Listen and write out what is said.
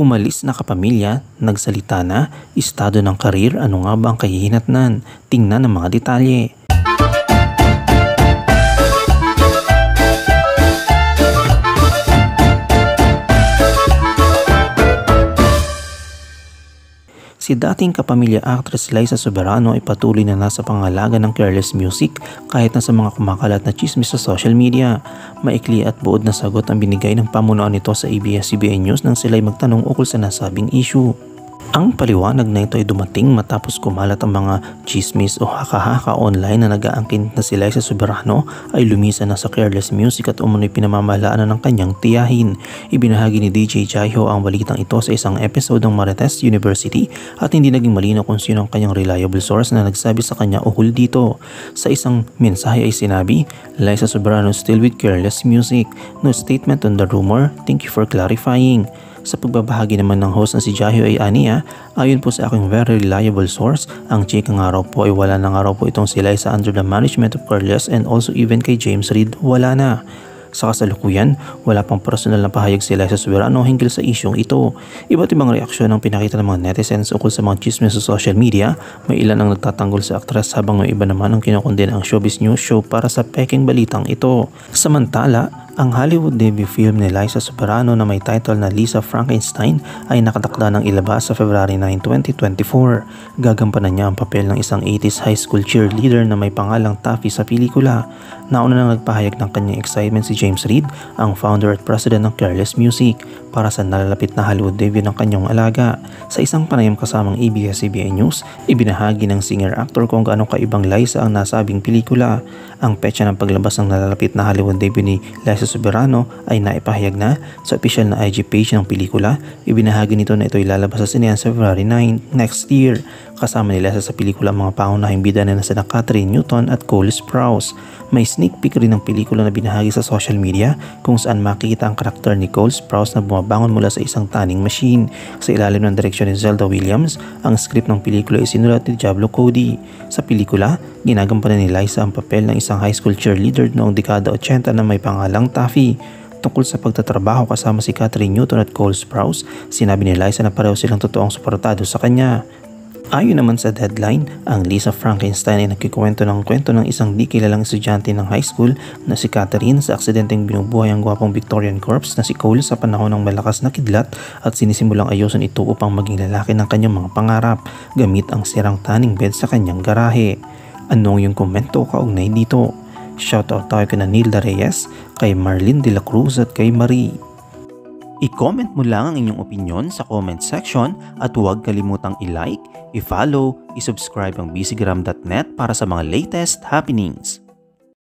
Umalis na kapamilya, nagsalita na, estado ng karir, ano nga ba ang kahihinatnan? Tingnan ang mga detalye. Si dating kapamilya actress Liza Soberano ay patuloy na nasa pangalaga ng Careless Music kahit na sa mga kumakalat na chismis sa social media. Maikli at buod na sagot ang binigay ng pamunuan nito sa ABS-CBN News nang sila'y magtanong ukol sa nasabing issue. Ang paliwanag na ito ay dumating matapos kumalat ang mga chismis o haka-haka online na nag-aangkin na si Liza Soberano ay lumisa na sa Careless Music at umunoy pinamamahalaan na ng kanyang tiyahin. Ibinahagi ni DJ Jaiho ang balitang ito sa isang episode ng Marites University at hindi naging malinaw kung sino ang kanyang reliable source na nagsabi sa kanya ukol dito. Sa isang mensahe ay sinabi, Liza Soberano still with Careless Music. No statement on the rumor. Thank you for clarifying. Sa pagbabahagi naman ng host na si Jaiho ay aniya, ayon po sa aking very reliable source, ang chika nga raw po ay wala na nga raw po itong si Liza under the management of Careless and also even kay James Reid wala na. Sa kasalukuyan, wala pang personal na pahayag si Liza Soberano hinggil sa isyong ito. Iba't ibang reaksyon ang pinakita ng mga netizens ukol sa mga chismis sa social media. May ilan ang nagtatanggol sa aktres habang may iba naman ang kinokondena ang showbiz news show para sa peking balitang ito. Samantala, ang Hollywood debut film ni Liza Soberano na may title na Lisa Frankenstein ay nakatakda ng ilabas sa February 9, 2024. Gagampanan niya ang papel ng isang 80s high school cheerleader na may pangalang Taffy sa pelikula. Nauna nang nagpahayag ng kanyang excitement si James Reid, ang founder at president ng Careless Music, para sa nalalapit na Hollywood debut ng kanyang alaga. Sa isang panayam kasamang ABS-CBN News, ibinahagi ng singer-actor kung gaano kaibang Liza ang nasabing pelikula. Ang petsa ng paglabas ng nalalapit na Hollywood debut ni Liza Soberano ay naipahayag na sa opisyal na IG page ng pelikula. Ibinahagi nito na ito ay lalabas sa sinehan sa February 9 next year. Kasama ni Liza sa pelikula ang mga pangunahing bida na sina Kathryn Newton at Cole Sprouse. May sneak peek rin ng pelikula na binahagi sa social media kung saan makikita ang karakter ni Cole Sprouse na bumabangon mula sa isang tanning machine. Sa ilalim ng direksyon ni Zelda Williams, ang script ng pelikula ay sinulat ni Diablo Cody. Sa pelikula, ginagampanan ni Liza ang papel ng isang high school cheerleader noong dekada 80 na may pangalang Taffy. Tungkol sa pagtatrabaho kasama si Kathryn Newton at Cole Sprouse, sinabi ni Liza na pareho silang totoong suportado sa kanya. Ayon naman sa Deadline, ang Lisa Frankenstein ay nagkikwento ng kwento ng isang di kilalang estudyante ng high school na si Kathryn sa aksidenteng binubuhay ang gwapong Victorian corpse na si Cole sa panahon ng malakas na kidlat at sinisimulang ayusin ito upang maging lalaki ng kanyang mga pangarap gamit ang sirang tanning bed sa kanyang garahe. Anong yung komento kaugnay dito? Shoutout tayo kina Nilda Reyes, kay Marlene de la Cruz at kay Marie. I-comment mo lang ang inyong opinion sa comment section at huwag kalimutang i-like, i-follow, i-subscribe ang bcgram.net para sa mga latest happenings.